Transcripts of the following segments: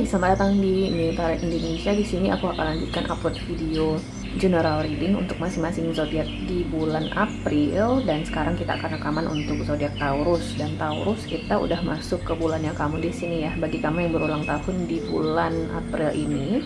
selamat datang di Nitara Indonesia. Di sini aku akan lanjutkan upload video general reading untuk masing-masing zodiak di bulan April, dan sekarang kita akan rekaman untuk zodiak Taurus. Dan Taurus kita udah masuk ke bulannya kamu di sini ya. Bagi kamu yang berulang tahun di bulan April ini,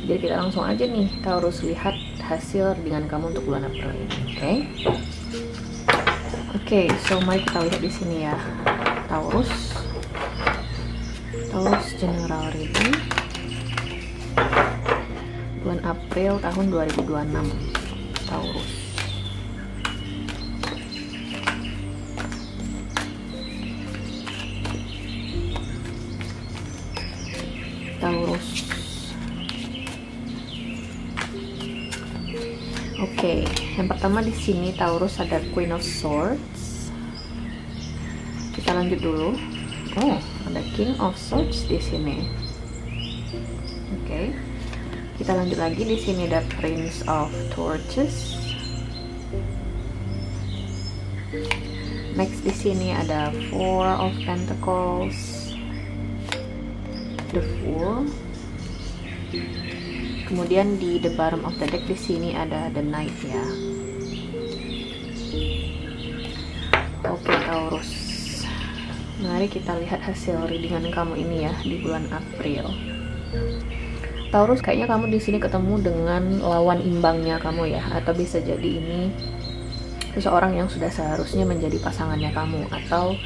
jadi kita langsung aja nih Taurus lihat hasil readingan kamu untuk bulan April ini. Oke, so mari kita lihat di sini ya. Taurus general reading bulan April tahun 2026. Taurus. Oke, yang pertama di sini Taurus ada Queen of Swords. Kita lanjut dulu. Oh, ada King of Swords di sini. Oke. Kita lanjut lagi, di sini ada Prince of Torches. Next di sini ada Four of Pentacles, the Fool. Kemudian di the bottom of the deck di sini ada the Knight ya. Oke, Taurus. Mari kita lihat hasil readingan kamu ini ya di bulan April. Taurus, kayaknya kamu di sini ketemu dengan lawan imbangnya kamu ya, atau bisa jadi ini seseorang yang sudah seharusnya menjadi pasangannya kamu, atau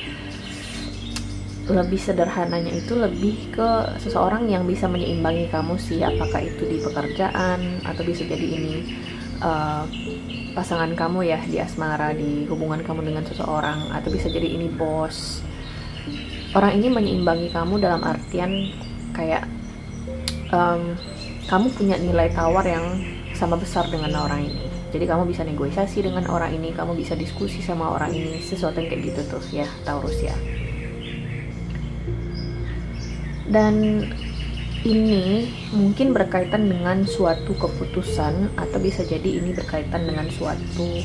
lebih sederhananya itu lebih ke seseorang yang bisa menyeimbangi kamu sih, apakah itu di pekerjaan atau bisa jadi ini pasangan kamu ya di asmara, di hubungan kamu dengan seseorang, atau bisa jadi ini bos. Orang ini menyeimbangi kamu dalam artian kayak kamu punya nilai tawar yang sama besar dengan orang ini. Jadi kamu bisa negosiasi dengan orang ini, kamu bisa diskusi sama orang ini, sesuatu yang kayak gitu tuh ya Taurus ya. Dan ini mungkin berkaitan dengan suatu keputusan, atau bisa jadi ini berkaitan dengan suatu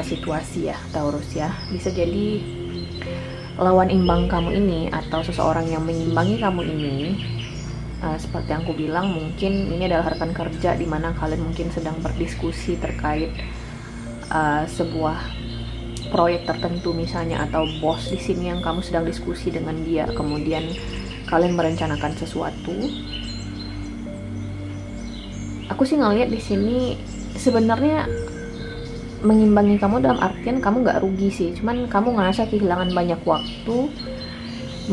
situasi ya Taurus ya. Bisa jadi lawan imbang kamu ini atau seseorang yang mengimbangi kamu ini, seperti yang aku bilang, mungkin ini adalah rekan kerja di mana kalian mungkin sedang berdiskusi terkait sebuah proyek tertentu misalnya, atau bos di sini yang kamu sedang diskusi dengan dia, kemudian kalian merencanakan sesuatu. Aku sih ngeliat di sini sebenarnya mengimbangi kamu dalam artian kamu nggak rugi sih, cuman kamu ngerasa kehilangan banyak waktu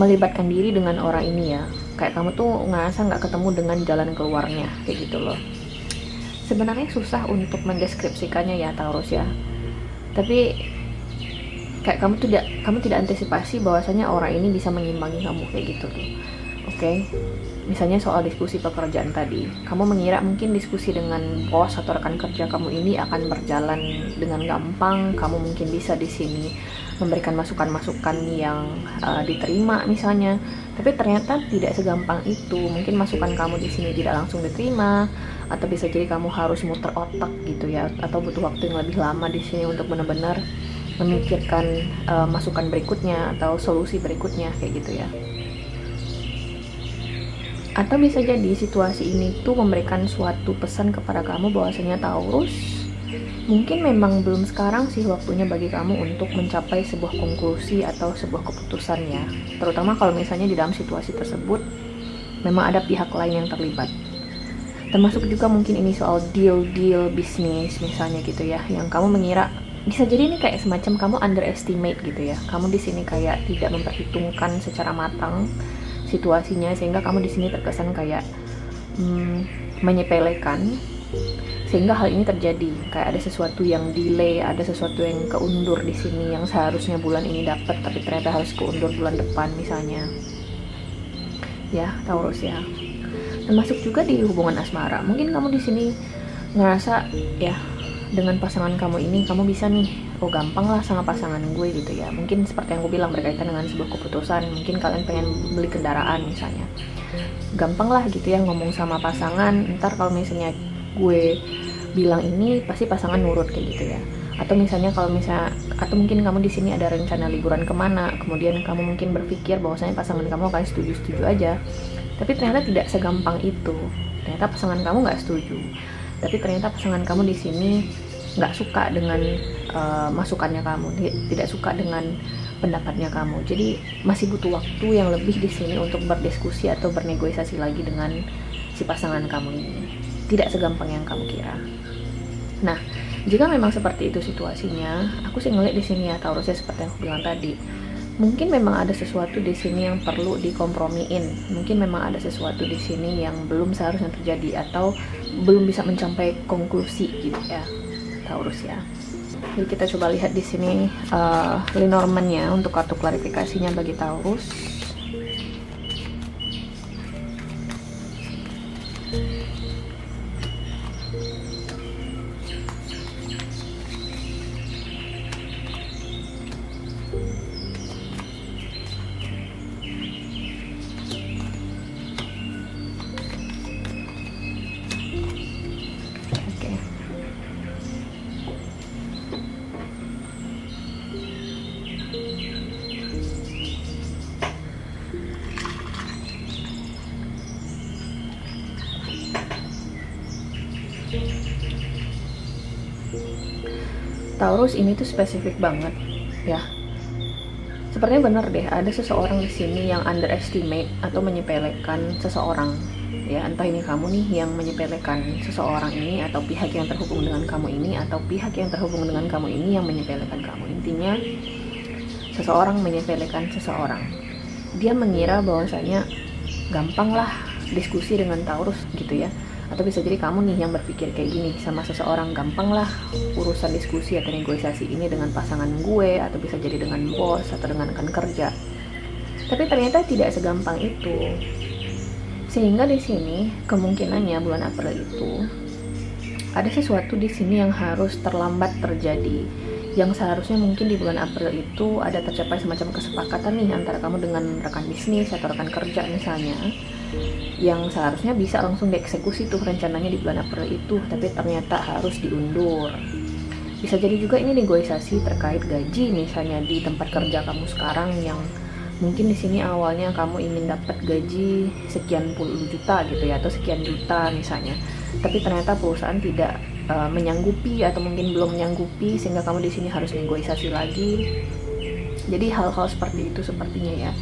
melibatkan diri dengan orang ini ya. Kayak kamu tuh ngerasa nggak ketemu dengan jalan keluarnya, kayak gitu loh. Sebenarnya susah untuk mendeskripsikannya ya Taurus ya, tapi kayak kamu tidak antisipasi bahwasanya orang ini bisa mengimbangi kamu kayak gitu tuh. Oke. Misalnya soal diskusi pekerjaan tadi, kamu mengira mungkin diskusi dengan bos atau rekan kerja kamu ini akan berjalan dengan gampang, kamu mungkin bisa di sini memberikan masukan-masukan yang diterima misalnya, tapi ternyata tidak segampang itu. Mungkin masukan kamu di sini tidak langsung diterima, atau bisa jadi kamu harus muter otak gitu ya, atau butuh waktu yang lebih lama di sini untuk benar-benar memikirkan masukan berikutnya atau solusi berikutnya kayak gitu ya. Atau bisa jadi situasi ini tuh memberikan suatu pesan kepada kamu bahwasanya Taurus, mungkin memang belum sekarang sih waktunya bagi kamu untuk mencapai sebuah konklusi atau sebuah keputusan ya. Terutama kalau misalnya di dalam situasi tersebut memang ada pihak lain yang terlibat. Termasuk juga mungkin ini soal deal bisnis misalnya gitu ya, yang kamu mengira, bisa jadi ini kayak semacam kamu underestimate gitu ya. Kamu di sini kayak tidak memperhitungkan secara matang situasinya, sehingga kamu di sini terkesan kayak menyepelekan, sehingga hal ini terjadi. Kayak ada sesuatu yang delay, ada sesuatu yang keundur di sini, yang seharusnya bulan ini dapat tapi ternyata harus keundur bulan depan misalnya. Ya, Taurus ya. Termasuk juga di hubungan asmara. Mungkin kamu di sini ngerasa ya dengan pasangan kamu ini kamu bisa nih, oh gampang lah sama pasangan gue gitu ya. Mungkin seperti yang gue bilang berkaitan dengan sebuah keputusan, mungkin kalian pengen beli kendaraan misalnya, gampang lah gitu ya ngomong sama pasangan, ntar kalau misalnya gue bilang ini pasti pasangan nurut kayak gitu ya. Atau misalnya atau mungkin kamu di sini ada rencana liburan kemana, kemudian kamu mungkin berpikir bahwasanya pasangan kamu akan setuju aja, Tapi ternyata tidak segampang itu. Ternyata pasangan kamu nggak setuju. Tapi ternyata pasangan kamu di sini nggak suka dengan masukannya kamu, tidak suka dengan pendapatnya kamu. Jadi masih butuh waktu yang lebih di sini untuk berdiskusi atau bernegosiasi lagi dengan si pasangan kamu ini. Tidak segampang yang kamu kira. Nah, jika memang seperti itu situasinya, aku sih ngeliat di sini ya Taurusnya, seperti yang aku bilang tadi. Mungkin memang ada sesuatu di sini yang perlu dikompromiin. Mungkin memang ada sesuatu di sini yang belum seharusnya terjadi atau belum bisa mencapai konklusi gitu ya, Taurus ya. Jadi kita coba lihat di sini Lenormand-nya untuk kartu klarifikasinya bagi Taurus. Taurus ini tuh spesifik banget ya. Sepertinya benar deh, ada seseorang di sini yang underestimate atau menyepelekan seseorang. Ya, entah ini kamu nih yang menyepelekan seseorang ini, atau pihak yang terhubung dengan kamu ini, atau pihak yang terhubung dengan kamu ini yang menyepelekan kamu. Intinya, seseorang menyepelekan seseorang. Dia mengira bahwasanya gampang lah diskusi dengan Taurus gitu ya. Atau bisa jadi kamu nih yang berpikir kayak gini sama seseorang, gampang lah urusan diskusi atau negosiasi ini dengan pasangan gue, atau bisa jadi dengan bos atau dengan rekan kerja. Tapi ternyata tidak segampang itu. Sehingga di sini kemungkinannya bulan April itu ada sesuatu di sini yang harus terlambat terjadi. Yang seharusnya mungkin di bulan April itu ada tercapai semacam kesepakatan nih antara kamu dengan rekan bisnis atau rekan kerja misalnya, yang seharusnya bisa langsung dieksekusi tuh rencananya di bulan April itu, tapi ternyata harus diundur. Bisa jadi juga ini negosiasi terkait gaji misalnya di tempat kerja kamu sekarang, yang mungkin di sini awalnya kamu ingin dapat gaji sekian puluh juta gitu ya, atau sekian juta misalnya, tapi ternyata perusahaan tidak menyanggupi atau mungkin belum menyanggupi, sehingga kamu di sini harus negosiasi lagi. Jadi hal-hal seperti itu sepertinya ya.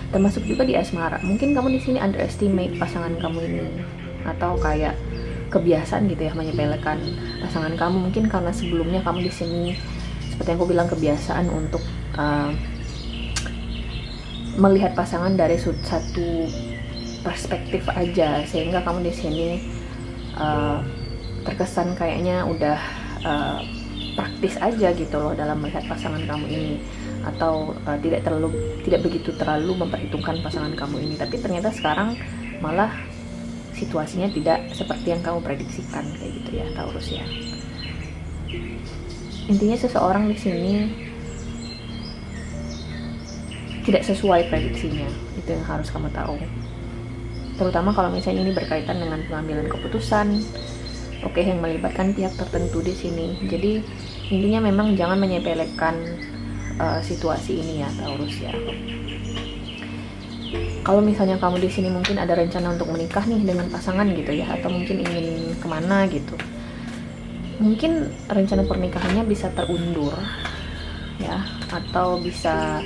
Termasuk juga di asmara. Mungkin kamu di sini underestimate pasangan kamu ini, atau kayak kebiasaan gitu ya menyepelekan pasangan kamu. Mungkin karena sebelumnya kamu di sini seperti yang aku bilang kebiasaan untuk melihat pasangan dari satu perspektif aja, sehingga kamu di sini terkesan kayaknya udah praktis aja gitu loh dalam melihat pasangan kamu ini, atau tidak begitu terlalu memperhitungkan pasangan kamu ini. Tapi ternyata sekarang malah situasinya tidak seperti yang kamu prediksikan kayak gitu ya, Taurus ya. Intinya seseorang di sini tidak sesuai prediksinya, itu yang harus kamu tahu. Terutama kalau misalnya ini berkaitan dengan pengambilan keputusan, yang melibatkan pihak tertentu di sini. Jadi intinya memang jangan menyepelekan situasi ini ya, Taurus ya. Kalau misalnya kamu di sini mungkin ada rencana untuk menikah nih dengan pasangan gitu ya, atau mungkin ingin kemana gitu, mungkin rencana pernikahannya bisa terundur ya, atau bisa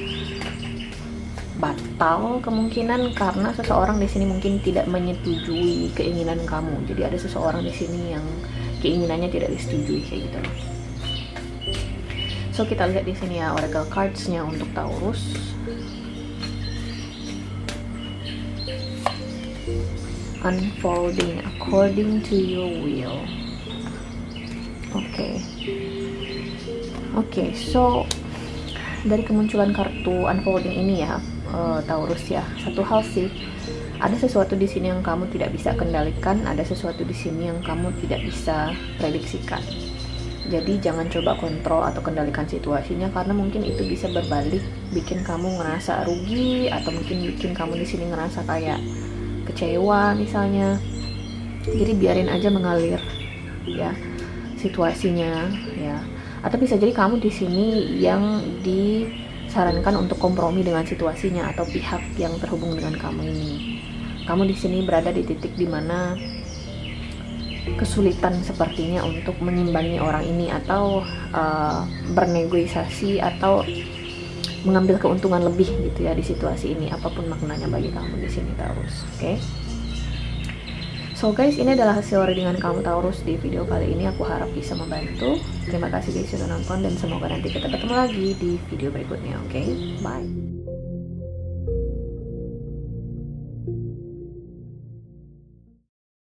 batal kemungkinan karena seseorang di sini mungkin tidak menyetujui keinginan kamu. Jadi ada seseorang di sini yang keinginannya tidak disetujui kayak gitu. So kita lihat di sini ya oracle cards-nya untuk Taurus. Unfolding according to your will. Oke, so dari kemunculan kartu unfolding ini ya, Taurus ya, satu hal sih, ada sesuatu di sini yang kamu tidak bisa kendalikan, ada sesuatu di sini yang kamu tidak bisa prediksikan. Jadi jangan coba kontrol atau kendalikan situasinya, karena mungkin itu bisa berbalik bikin kamu ngerasa rugi, atau mungkin bikin kamu di sini ngerasa kayak kecewa misalnya. Jadi biarin aja mengalir ya situasinya ya. Atau bisa jadi kamu di sini yang disarankan untuk kompromi dengan situasinya atau pihak yang terhubung dengan kamu ini. kamu di sini berada di titik dimana kesulitan sepertinya untuk mengimbangi orang ini, atau bernegosiasi atau mengambil keuntungan lebih gitu ya di situasi ini, apapun maknanya bagi kamu di sini Taurus. Oke. So guys, ini adalah hasil readingan kamu Taurus di video kali ini. Aku harap bisa membantu. Terima kasih guys sudah nonton, dan semoga nanti kita ketemu lagi di video berikutnya. Oke, bye.